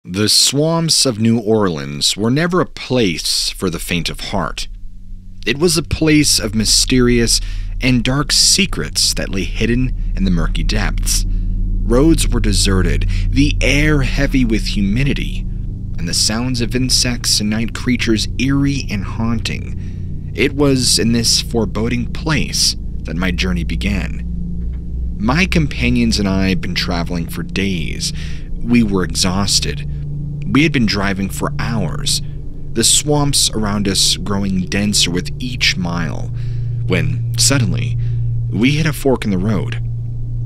The swamps of New Orleans were never a place for the faint of heart. It was a place of mysterious and dark secrets that lay hidden in the murky depths. Roads were deserted, the air heavy with humidity, and the sounds of insects and night creatures eerie and haunting. It was in this foreboding place that my journey began. My companions and I had been traveling for days. We were exhausted. We had been driving for hours, the swamps around us growing denser with each mile, when suddenly we hit a fork in the road.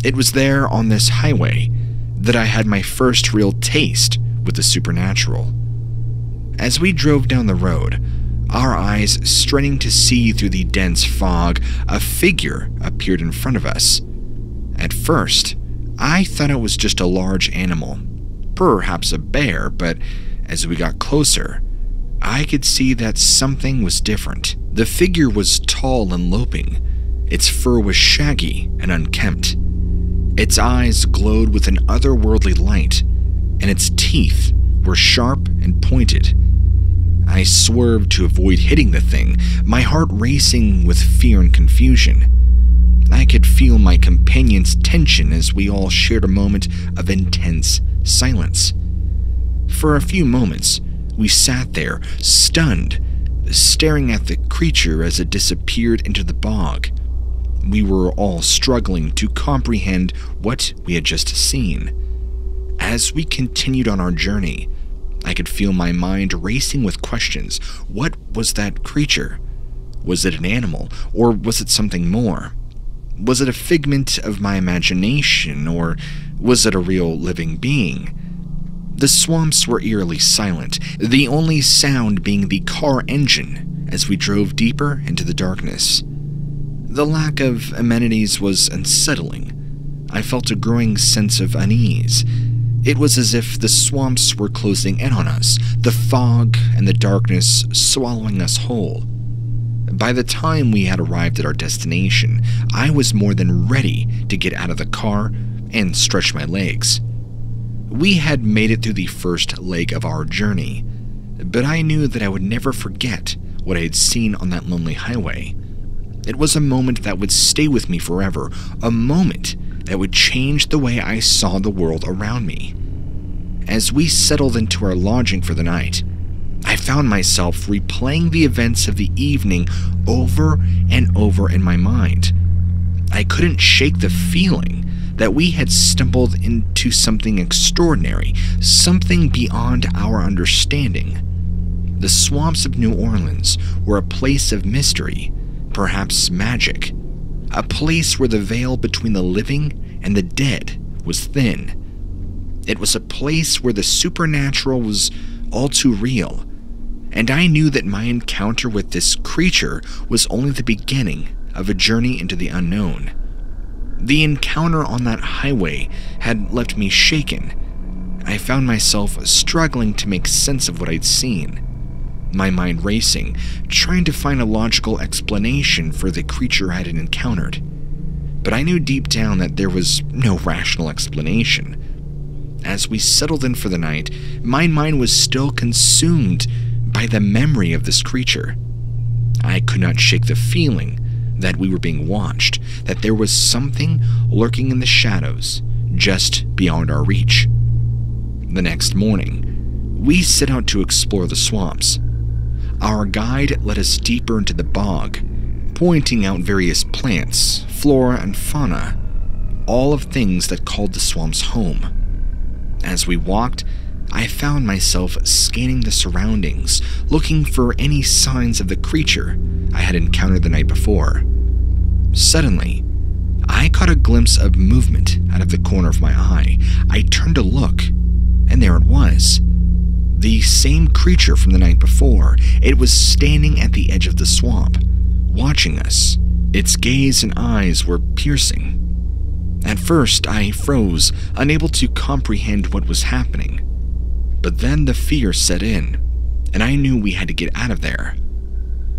It was there on this highway that I had my first real taste with the supernatural. As we drove down the road, our eyes straining to see through the dense fog, a figure appeared in front of us. At first, I thought it was just a large animal, perhaps a bear, but as we got closer, I could see that something was different. The figure was tall and loping. Its fur was shaggy and unkempt. Its eyes glowed with an otherworldly light, and its teeth were sharp and pointed. I swerved to avoid hitting the thing, my heart racing with fear and confusion. I could feel my companion's tension as we all shared a moment of intense silence. For a few moments, we sat there, stunned, staring at the creature as it disappeared into the bog. We were all struggling to comprehend what we had just seen. As we continued on our journey, I could feel my mind racing with questions. What was that creature? Was it an animal, or was it something more? Was it a figment of my imagination, or was it a real living being? The swamps were eerily silent, the only sound being the car engine as we drove deeper into the darkness. The lack of amenities was unsettling. I felt a growing sense of unease. It was as if the swamps were closing in on us, the fog and the darkness swallowing us whole. By the time we had arrived at our destination, I was more than ready to get out of the car and stretch my legs. We had made it through the first leg of our journey, but I knew that I would never forget what I had seen on that lonely highway. It was a moment that would stay with me forever, a moment that would change the way I saw the world around me. As we settled into our lodging for the night, I found myself replaying the events of the evening over and over in my mind. I couldn't shake the feeling that we had stumbled into something extraordinary, something beyond our understanding. The swamps of New Orleans were a place of mystery, perhaps magic, a place where the veil between the living and the dead was thin. It was a place where the supernatural was all too real, and I knew that my encounter with this creature was only the beginning of a journey into the unknown. The encounter on that highway had left me shaken. I found myself struggling to make sense of what I'd seen, my mind racing, trying to find a logical explanation for the creature I had encountered. But I knew deep down that there was no rational explanation. As we settled in for the night, my mind was still consumed by the memory of this creature. I could not shake the feeling that we were being watched, that there was something lurking in the shadows just beyond our reach. The next morning, we set out to explore the swamps. Our guide led us deeper into the bog, pointing out various plants, flora and fauna, all of things that called the swamps home. As we walked, I found myself scanning the surroundings, looking for any signs of the creature I had encountered the night before. Suddenly, I caught a glimpse of movement out of the corner of my eye. I turned to look, and there it was. The same creature from the night before. It was standing at the edge of the swamp, watching us. Its gaze and eyes were piercing. At first, I froze, unable to comprehend what was happening. But then the fear set in, and I knew we had to get out of there.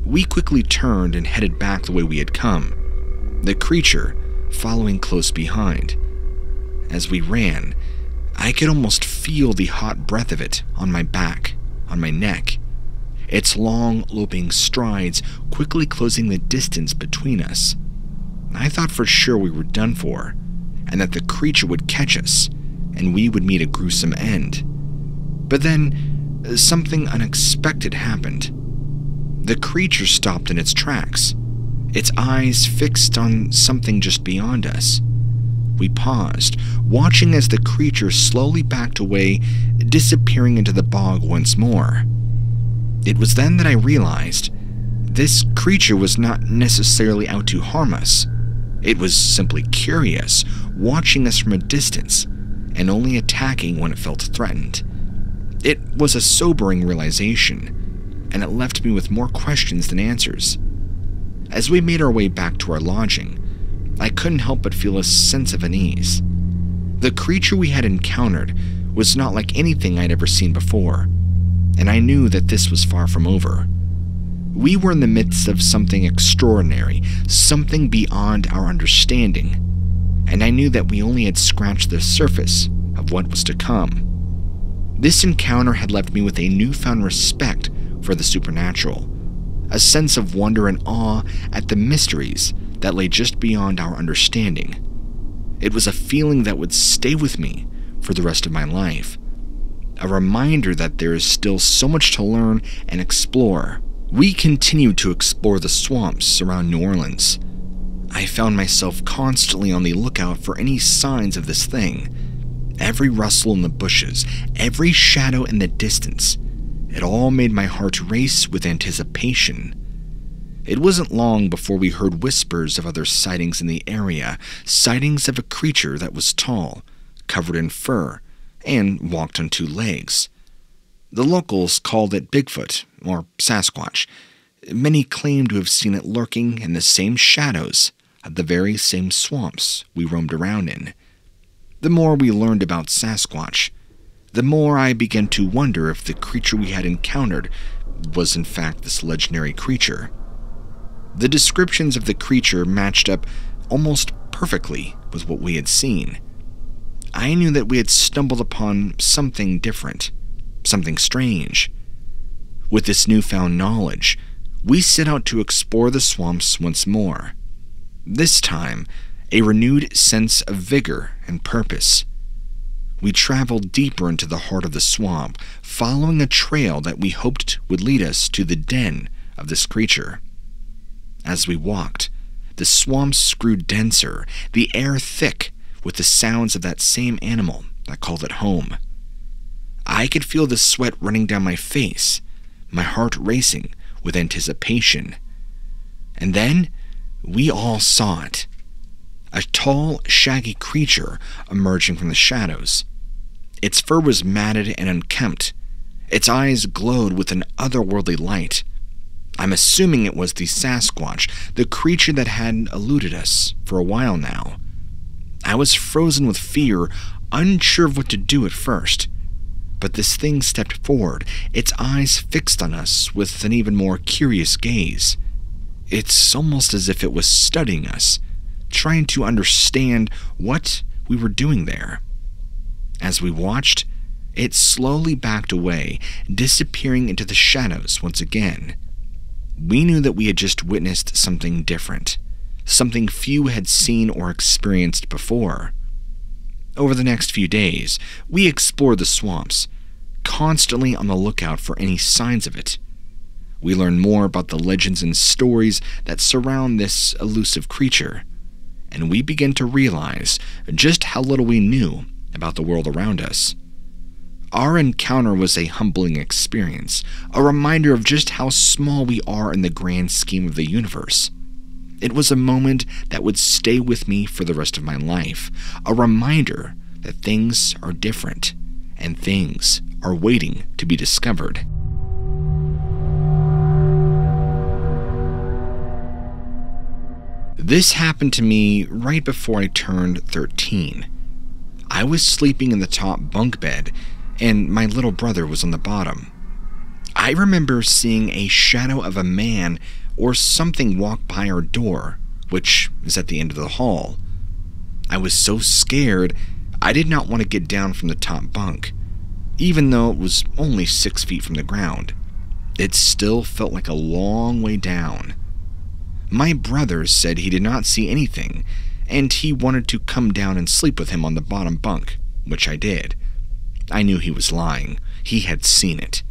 We quickly turned and headed back the way we had come, the creature following close behind. As we ran, I could almost feel the hot breath of it on my back, on my neck, its long, loping strides quickly closing the distance between us. I thought for sure we were done for, and that the creature would catch us, and we would meet a gruesome end. But then, something unexpected happened. The creature stopped in its tracks, its eyes fixed on something just beyond us. We paused, watching as the creature slowly backed away, disappearing into the bog once more. It was then that I realized this creature was not necessarily out to harm us. It was simply curious, watching us from a distance, and only attacking when it felt threatened. It was a sobering realization, and it left me with more questions than answers. As we made our way back to our lodging, I couldn't help but feel a sense of unease. The creature we had encountered was not like anything I'd ever seen before, and I knew that this was far from over. We were in the midst of something extraordinary, something beyond our understanding, and I knew that we only had scratched the surface of what was to come. This encounter had left me with a newfound respect for the supernatural, a sense of wonder and awe at the mysteries that lay just beyond our understanding. It was a feeling that would stay with me for the rest of my life, a reminder that there is still so much to learn and explore. We continued to explore the swamps around New Orleans. I found myself constantly on the lookout for any signs of this thing. Every rustle in the bushes, every shadow in the distance, it all made my heart race with anticipation. It wasn't long before we heard whispers of other sightings in the area, sightings of a creature that was tall, covered in fur, and walked on two legs. The locals called it Bigfoot, or Sasquatch. Many claimed to have seen it lurking in the same shadows of the very same swamps we roamed around in. The more we learned about Sasquatch, the more I began to wonder if the creature we had encountered was in fact this legendary creature. The descriptions of the creature matched up almost perfectly with what we had seen. I knew that we had stumbled upon something different, something strange. With this newfound knowledge, we set out to explore the swamps once more. This time, a renewed sense of vigor and purpose. We traveled deeper into the heart of the swamp, following a trail that we hoped would lead us to the den of this creature. As we walked, the swamps grew denser, the air thick with the sounds of that same animal that called it home. I could feel the sweat running down my face, my heart racing with anticipation. And then we all saw it. A tall, shaggy creature emerging from the shadows. Its fur was matted and unkempt. Its eyes glowed with an otherworldly light. I'm assuming it was the Sasquatch, the creature that had eluded us for a while now. I was frozen with fear, unsure of what to do at first. But this thing stepped forward, its eyes fixed on us with an even more curious gaze. It's almost as if it was studying us, trying to understand what we were doing there. As we watched, it slowly backed away, disappearing into the shadows once again. We knew that we had just witnessed something different, something few had seen or experienced before. Over the next few days, we explored the swamps, constantly on the lookout for any signs of it. We learned more about the legends and stories that surround this elusive creature, and we began to realize just how little we knew about the world around us. Our encounter was a humbling experience, a reminder of just how small we are in the grand scheme of the universe. It was a moment that would stay with me for the rest of my life, a reminder that things are different and things are waiting to be discovered. This happened to me right before I turned 13. I was sleeping in the top bunk bed, and my little brother was on the bottom. I remember seeing a shadow of a man or something walk by our door, which is at the end of the hall. I was so scared, I did not want to get down from the top bunk. Even though it was only 6 feet from the ground, it still felt like a long way down. My brother said he did not see anything, and he wanted to come down and sleep with him on the bottom bunk, which I did. I knew he was lying. He had seen it.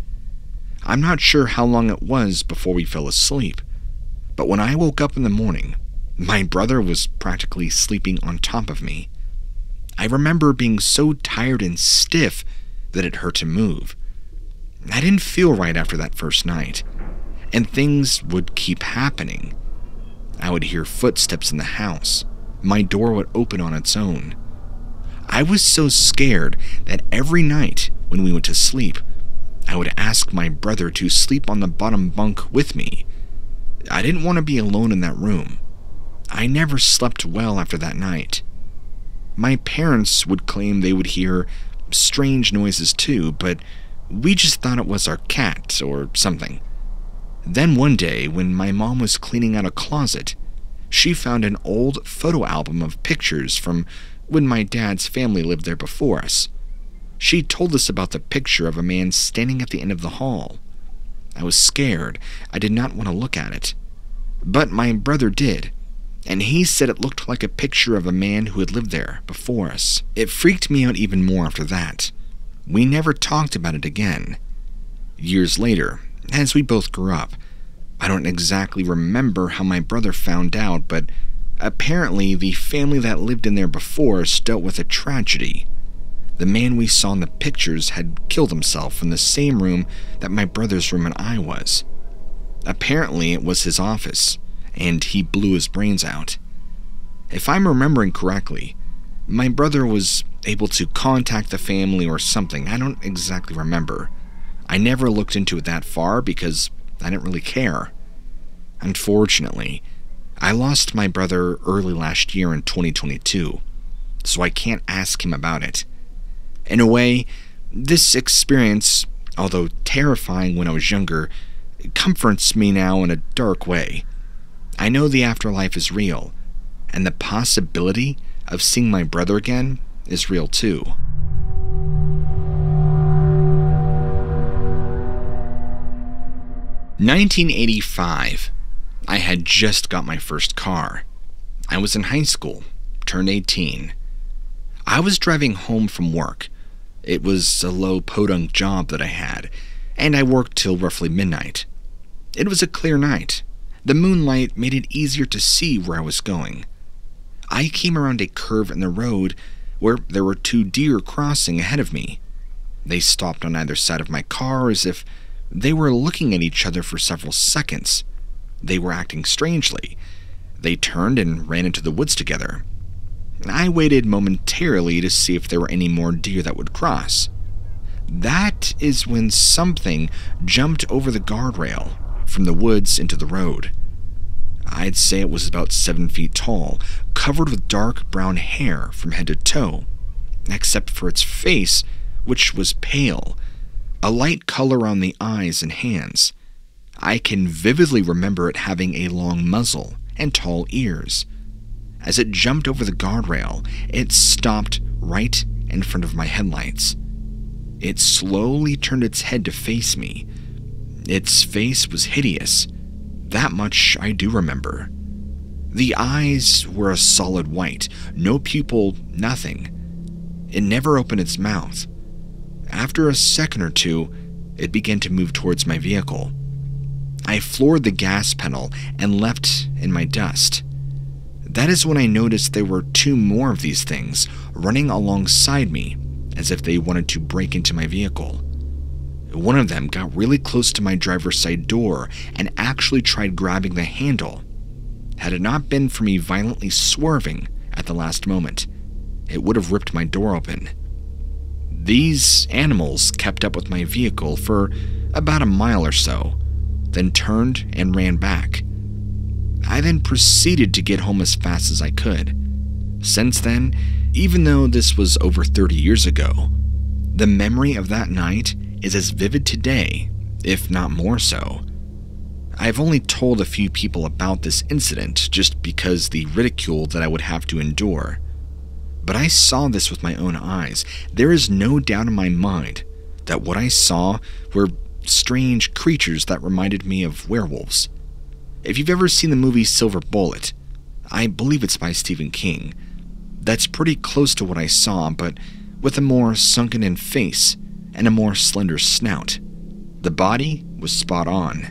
I'm not sure how long it was before we fell asleep, but when I woke up in the morning, my brother was practically sleeping on top of me. I remember being so tired and stiff that it hurt to move. I didn't feel right after that first night, and things would keep happening. I would hear footsteps in the house. My door would open on its own. I was so scared that every night when we went to sleep, I would ask my brother to sleep on the bottom bunk with me. I didn't want to be alone in that room. I never slept well after that night. My parents would claim they would hear strange noises too, but we just thought it was our cat or something. Then one day, when my mom was cleaning out a closet, she found an old photo album of pictures from when my dad's family lived there before us. She told us about the picture of a man standing at the end of the hall. I was scared. I did not want to look at it. But my brother did, and he said it looked like a picture of a man who had lived there before us. It freaked me out even more after that. We never talked about it again. Years later, as we both grew up, I don't exactly remember how my brother found out, but apparently the family that lived in there before us dealt with a tragedy. The man we saw in the pictures had killed himself in the same room that my brother's room and I was. Apparently it was his office, and he blew his brains out. If I'm remembering correctly, my brother was able to contact the family or something. I don't exactly remember. I never looked into it that far because I didn't really care. Unfortunately, I lost my brother early last year in 2022, so I can't ask him about it. In a way, this experience, although terrifying when I was younger, comforts me now in a dark way. I know the afterlife is real, and the possibility of seeing my brother again is real too. "1985. I had just got my first car. I was in high school, turned 18. I was driving home from work. It was a low podunk job that I had, and I worked till roughly midnight. It was a clear night. The moonlight made it easier to see where I was going. I came around a curve in the road where there were 2 deer crossing ahead of me. They stopped on either side of my car as if they were looking at each other for several seconds. They were acting strangely. They turned and ran into the woods together. I waited momentarily to see if there were any more deer that would cross. That is when something jumped over the guardrail from the woods into the road. I'd say it was about 7 feet tall, covered with dark brown hair from head to toe, except for its face, which was pale, a light color on the eyes and hands. I can vividly remember it having a long muzzle and tall ears. As it jumped over the guardrail, it stopped right in front of my headlights. It slowly turned its head to face me. Its face was hideous. That much I do remember. The eyes were a solid white, no pupil, nothing. It never opened its mouth. After a second or two, it began to move towards my vehicle. I floored the gas pedal and leapt in my dust. That is when I noticed there were 2 more of these things running alongside me, as if they wanted to break into my vehicle. One of them got really close to my driver's side door and actually tried grabbing the handle. Had it not been for me violently swerving at the last moment, it would have ripped my door open. These animals kept up with my vehicle for about a mile or so, then turned and ran back. I then proceeded to get home as fast as I could. Since then, even though this was over 30 years ago, the memory of that night is as vivid today, if not more so. I've only told a few people about this incident just because the ridicule that I would have to endure. But I saw this with my own eyes. There is no doubt in my mind that what I saw were strange creatures that reminded me of werewolves. If you've ever seen the movie Silver Bullet, I believe it's by Stephen King, that's pretty close to what I saw, but with a more sunken-in face and a more slender snout. The body was spot on.